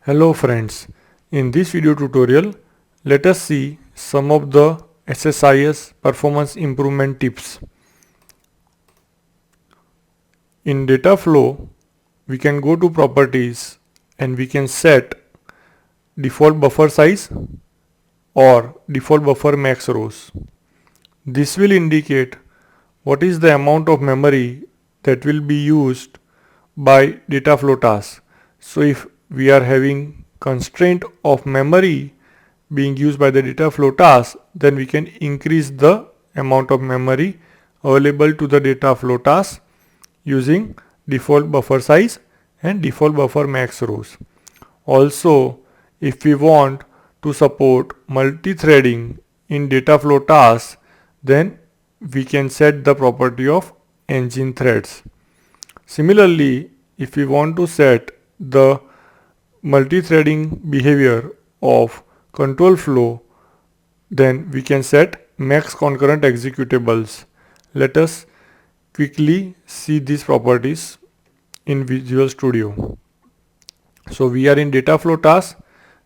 Hello friends, in this video tutorial, let us see some of the SSIS performance improvement tips. In data flow, we can go to properties and we can set default buffer size or default buffer max rows. This will indicate what is the amount of memory that will be used by data flow task. So if we are having constraint of memory being used by the data flow task, then we can increase the amount of memory available to the data flow task using default buffer size and default buffer max rows. Also, if we want to support multi-threading in data flow tasks, then we can set the property of engine threads. Similarly, if we want to set the multi-threading behavior of control flow, then we can set max concurrent executables. Let us quickly see these properties in Visual Studio. So we are in data flow task.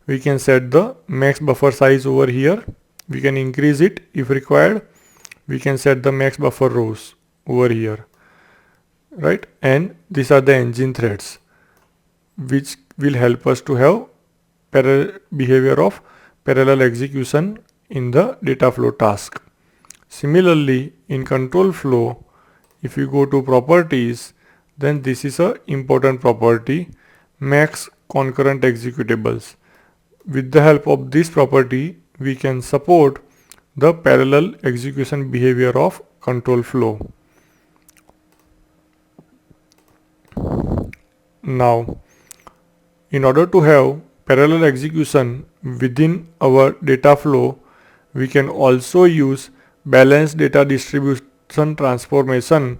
We can set the max buffer size over here. We can increase it if required. We can set the max buffer rows over here, right? And these are the engine threads, which will help us to have behavior of parallel execution in the data flow task. Similarly, in control flow, if you go to properties, then this is a important property, max concurrent executables. With the help of this property, we can support the parallel execution behavior of control flow. Now, in order to have parallel execution within our data flow, we can also use balanced data distribution transformation,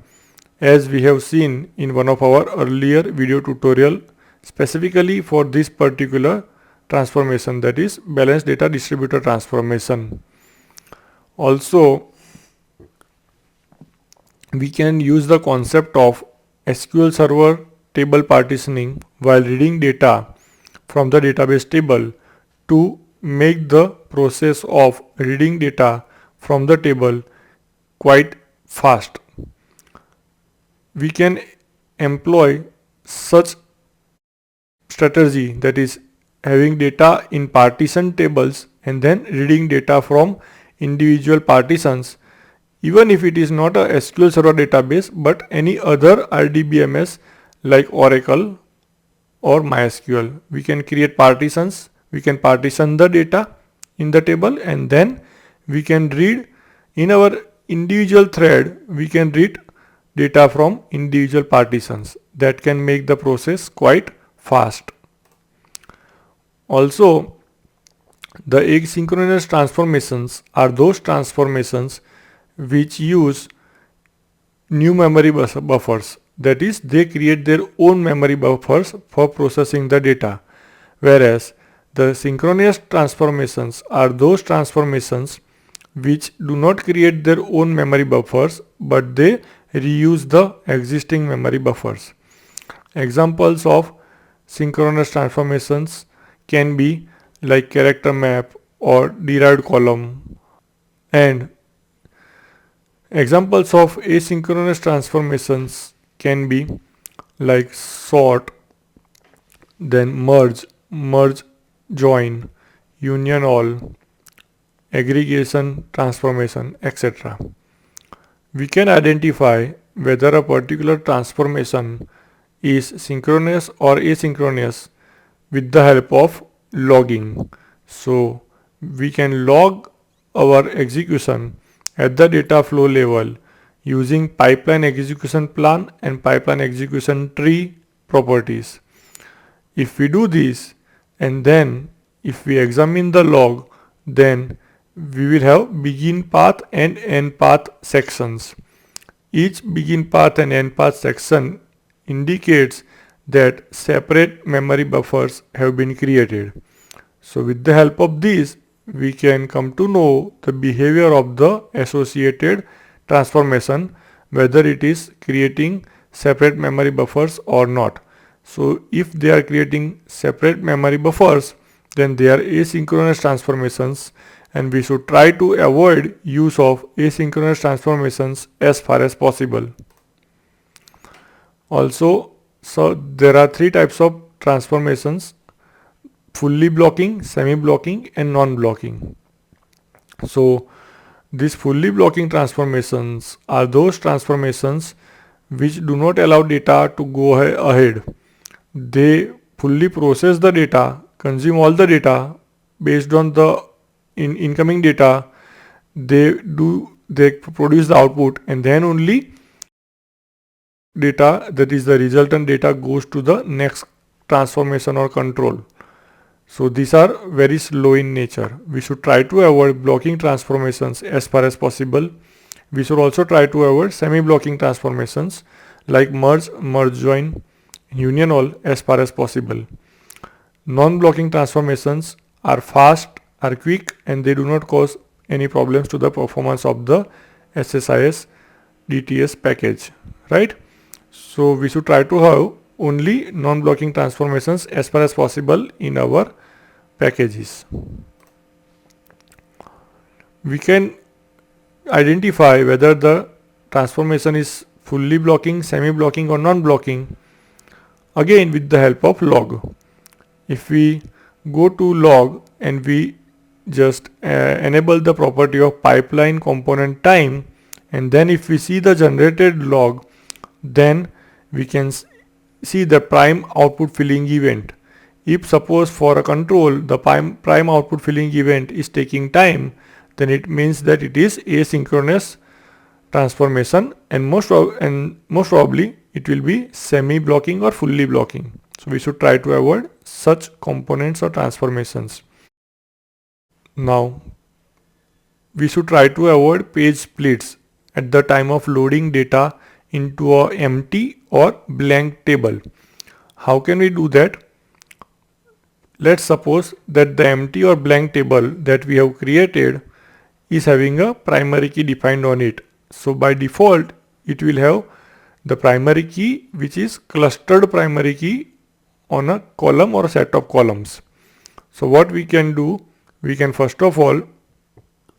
as we have seen in one of our earlier video tutorial specifically for this particular transformation, that is balanced data distributor transformation. Also, we can use the concept of SQL Server table partitioning while reading data from the database table to make the process of reading data from the table quite fast. We can employ such strategy, that is having data in partition tables and then reading data from individual partitions, even if it is not a SQL Server database but any other RDBMS like Oracle or MySQL. We can create partitions, we can partition the data in the table, and then we can read in our individual thread, we can read data from individual partitions. That can make the process quite fast. Also, the asynchronous transformations are those transformations which use new memory buffers. That is, they create their own memory buffers for processing the data. Whereas the synchronous transformations are those transformations which do not create their own memory buffers, but they reuse the existing memory buffers. Examples of synchronous transformations can be like character map or derived column, and examples of asynchronous transformations can be like sort, then merge, join, union all, aggregation transformation, etc. We can identify whether a particular transformation is synchronous or asynchronous with the help of logging. So we can log our execution at the data flow level using pipeline execution plan and pipeline execution tree properties. If we do this and then if we examine the log, then we will have begin path and end path sections. Each begin path and end path section indicates that separate memory buffers have been created. So with the help of this, we can come to know the behavior of the associated transformation, whether it is creating separate memory buffers or not. So if they are creating separate memory buffers, then they are asynchronous transformations, and we should try to avoid use of asynchronous transformations as far as possible. Also, so there are three types of transformations: fully blocking, semi-blocking and non-blocking. So these fully blocking transformations are those transformations which do not allow data to go ahead. They fully process the data, consume all the data based on the incoming data. They produce the output, and then only data, that is the resultant data, goes to the next transformation or control. So these are very slow in nature. We should try to avoid blocking transformations as far as possible. We should also try to avoid semi-blocking transformations like merge, merge join, union all as far as possible. Non-blocking transformations are fast, are quick, and they do not cause any problems to the performance of the SSIS DTS package, right? So we should try to have only non-blocking transformations as far as possible in our packages. We can identify whether the transformation is fully blocking, semi-blocking or non-blocking again with the help of log. If we go to log and we just enable the property of pipeline component time, and then if we see the generated log, then we can see the prime output filling event. If suppose for a control the prime output filling event is taking time, then it means that it is asynchronous transformation, and most probably it will be semi-blocking or fully blocking. So we should try to avoid such components or transformations. Now we should try to avoid page splits at the time of loading data into a empty or blank table. How can we do that? Let's suppose that the empty or blank table that we have created is having a primary key defined on it. So by default it will have the primary key, which is clustered primary key on a column or a set of columns. So what we can do, we can first of all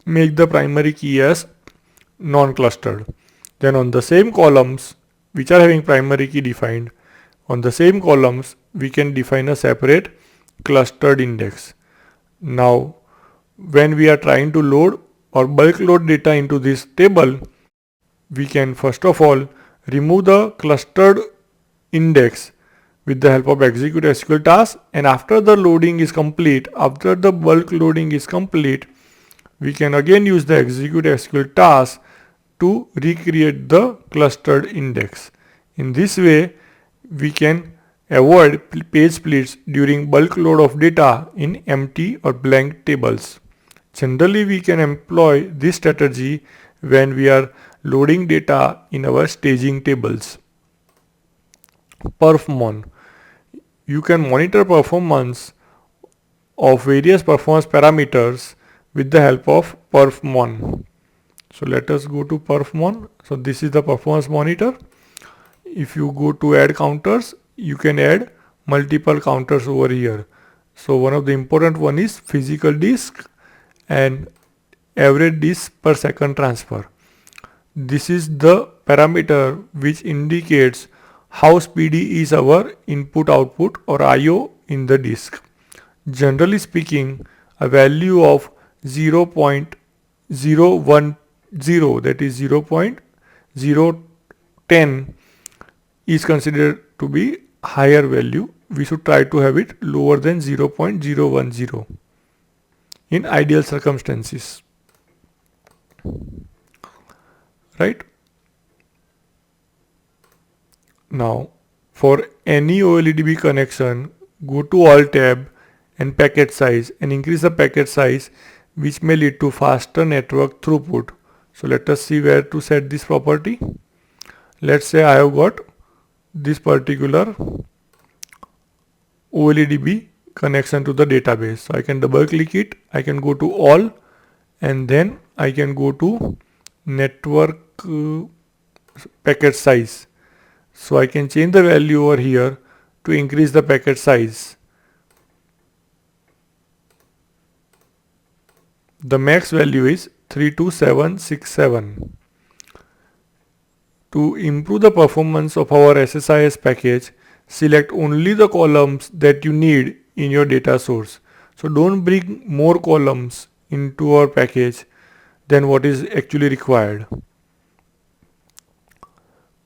make the primary key as non-clustered. Then on the same columns which are having primary key defined, on the same columns we can define a separate clustered index. Now when we are trying to load or bulk load data into this table, we can first of all remove the clustered index with the help of execute SQL task, and after the loading is complete, after the bulk loading is complete, we can again use the execute SQL task to recreate the clustered index. In this way we can avoid page splits during bulk load of data in empty or blank tables. Generally we can employ this strategy when we are loading data in our staging tables. Perfmon. You can monitor performance of various performance parameters with the help of perfmon. So let us go to perfmon. So this is the performance monitor. If you go to add counters, you can add multiple counters over here. So one of the important one is physical disk and average disk per second transfer. This is the parameter which indicates how speedy is our input output or IO in the disk. Generally speaking, a value of 0.010, that is 0.010, is considered to be higher value. We should try to have it lower than 0.010 in ideal circumstances, right? Now for any OLEDB connection, go to all tab and packet size and increase the packet size, which may lead to faster network throughput. So let us see where to set this property. Let's say I have got this particular OLEDB connection to the database. So I can double click it, I can go to all, and then I can go to network packet size. So I can change the value over here to increase the packet size. The max value is 32767. To improve the performance of our SSIS package, select only the columns that you need in your data source. So don't bring more columns into our package than what is actually required.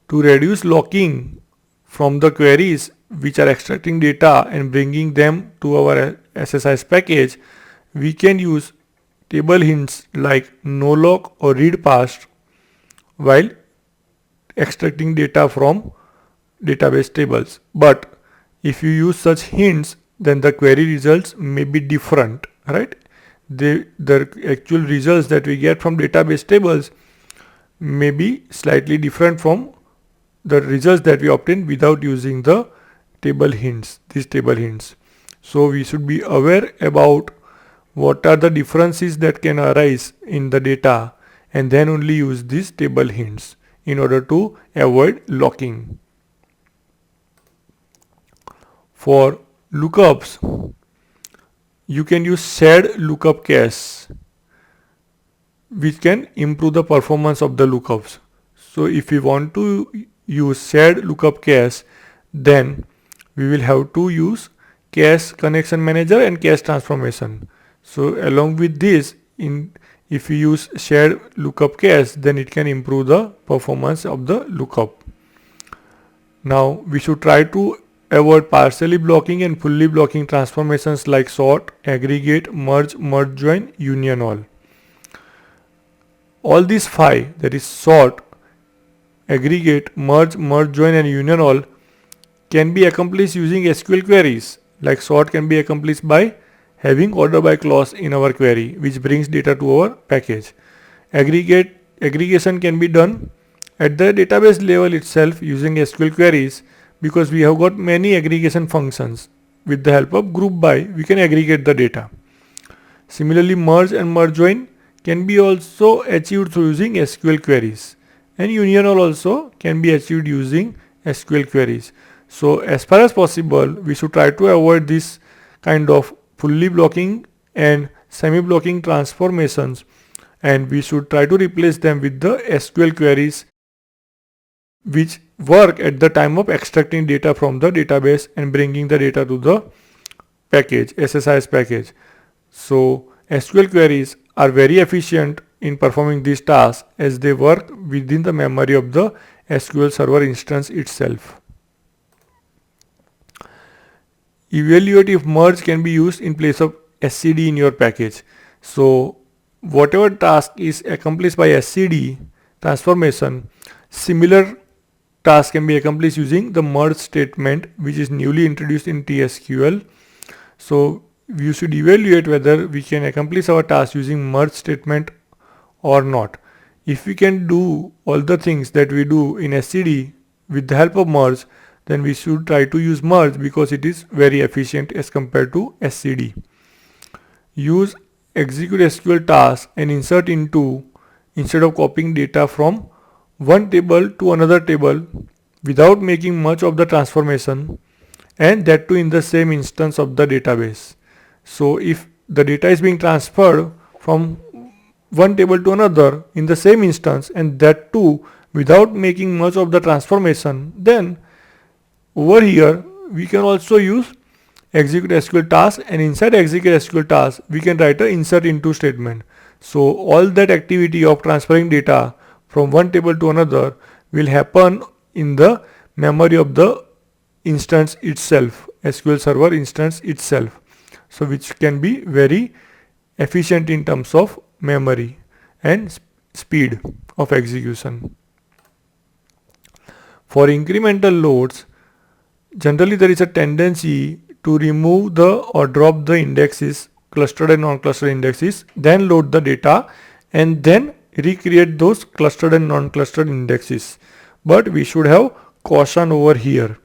To reduce locking from the queries which are extracting data and bringing them to our SSIS package, we can use table hints like no lock or read past while extracting data from database tables. But if you use such hints, then the query results may be different, right? The actual results that we get from database tables may be slightly different from the results that we obtain without using the table hints, these table hints. So we should be aware about what are the differences that can arise in the data and then only use these table hints in order to avoid locking. For lookups, you can use shared lookup cache, which can improve the performance of the lookups. So if we want to use shared lookup cache, then we will have to use cache connection manager and cache transformation. So along with this, if we use shared lookup cache, then it can improve the performance of the lookup. Now we should try to avoid partially blocking and fully blocking transformations like sort, aggregate, merge, merge join, union all. All these five, that is sort, aggregate, merge, merge join and union all, can be accomplished using SQL queries. Like sort can be accomplished by having order by clause in our query, which brings data to our package. Aggregation can be done at the database level itself using SQL queries, because we have got many aggregation functions. With the help of group by, we can aggregate the data. Similarly, merge and merge join can be also achieved through using SQL queries, and union all also can be achieved using SQL queries. So as far as possible, we should try to avoid this kind of fully blocking and semi-blocking transformations, and we should try to replace them with the SQL queries which work at the time of extracting data from the database and bringing the data to the package, SSIS package. So SQL queries are very efficient in performing these tasks as they work within the memory of the SQL Server instance itself. Evaluate if merge can be used in place of SCD in your package. So whatever task is accomplished by SCD transformation, similar task can be accomplished using the merge statement, which is newly introduced in TSQL. So you should evaluate whether we can accomplish our task using merge statement or not. If we can do all the things that we do in SCD with the help of merge, then we should try to use merge because it is very efficient as compared to SCD. Use execute SQL task and insert into, instead of copying data from one table to another table without making much of the transformation, and that too in the same instance of the database. So if the data is being transferred from one table to another in the same instance, and that too without making much of the transformation, then over here we can also use execute SQL task, and inside execute SQL task we can write a insert into statement. So all that activity of transferring data from one table to another will happen in the memory of the instance itself, SQL Server instance itself. So which can be very efficient in terms of memory and speed of execution. For incremental loads, generally there is a tendency to remove the or drop the indexes, clustered and non-clustered indexes, then load the data and then recreate those clustered and non-clustered indexes. But we should have caution over here.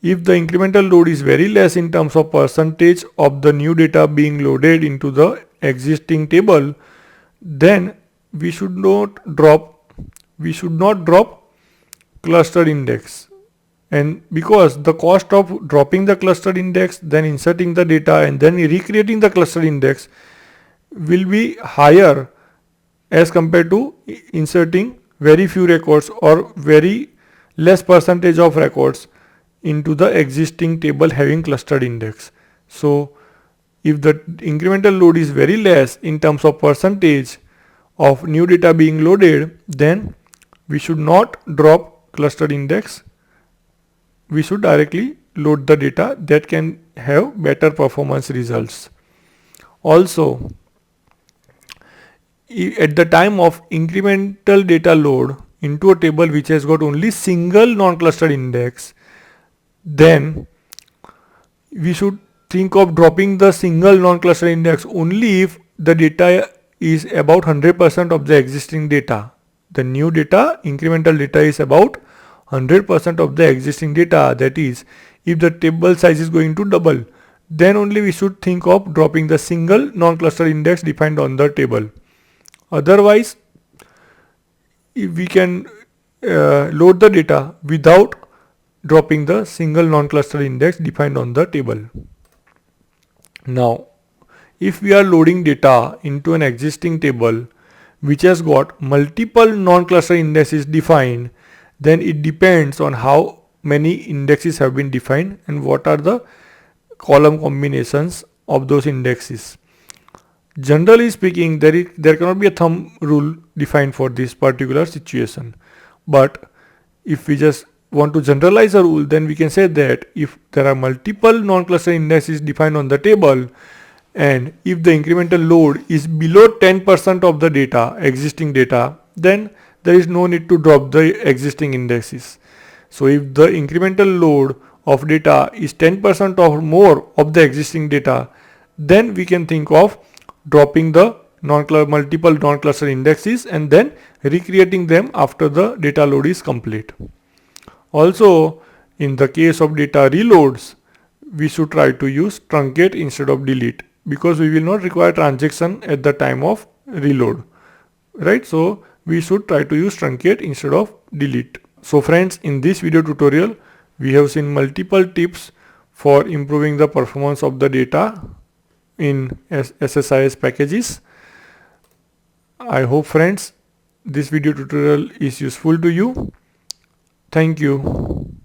If the incremental load is very less in terms of percentage of the new data being loaded into the existing table, then we should not drop clustered index. And because the cost of dropping the cluster index, then inserting the data and then recreating the cluster index will be higher as compared to inserting very few records or very less percentage of records into the existing table having clustered index. So if the incremental load is very less in terms of percentage of new data being loaded, then we should not drop clustered index. We should directly load the data that can have better performance results. Also, at the time of incremental data load into a table which has got only single non-clustered index, then we should think of dropping the single non-clustered index only if the data is about 100% of the existing data. The new data, incremental data, is about 100% of the existing data. That is, if the table size is going to double, then only we should think of dropping the single non-clustered index defined on the table. Otherwise, if we can load the data without dropping the single non-clustered index defined on the table. Now, if we are loading data into an existing table which has got multiple non-clustered indices defined, then it depends on how many indexes have been defined and what are the column combinations of those indexes. Generally speaking, there cannot be a thumb rule defined for this particular situation. But if we just want to generalize a rule, then we can say that if there are multiple non-cluster indices defined on the table, and if the incremental load is below 10% of the data, existing data, then there is no need to drop the existing indexes. So if the incremental load of data is 10% or more of the existing data, then we can think of dropping the multiple non-cluster indexes and then recreating them after the data load is complete. Also, in the case of data reloads, we should try to use truncate instead of delete, because we will not require transaction at the time of reload, right? So we should try to use truncate instead of delete. So friends, in this video tutorial, we have seen multiple tips for improving the performance of the data in SSIS packages. I hope friends, this video tutorial is useful to you. Thank you.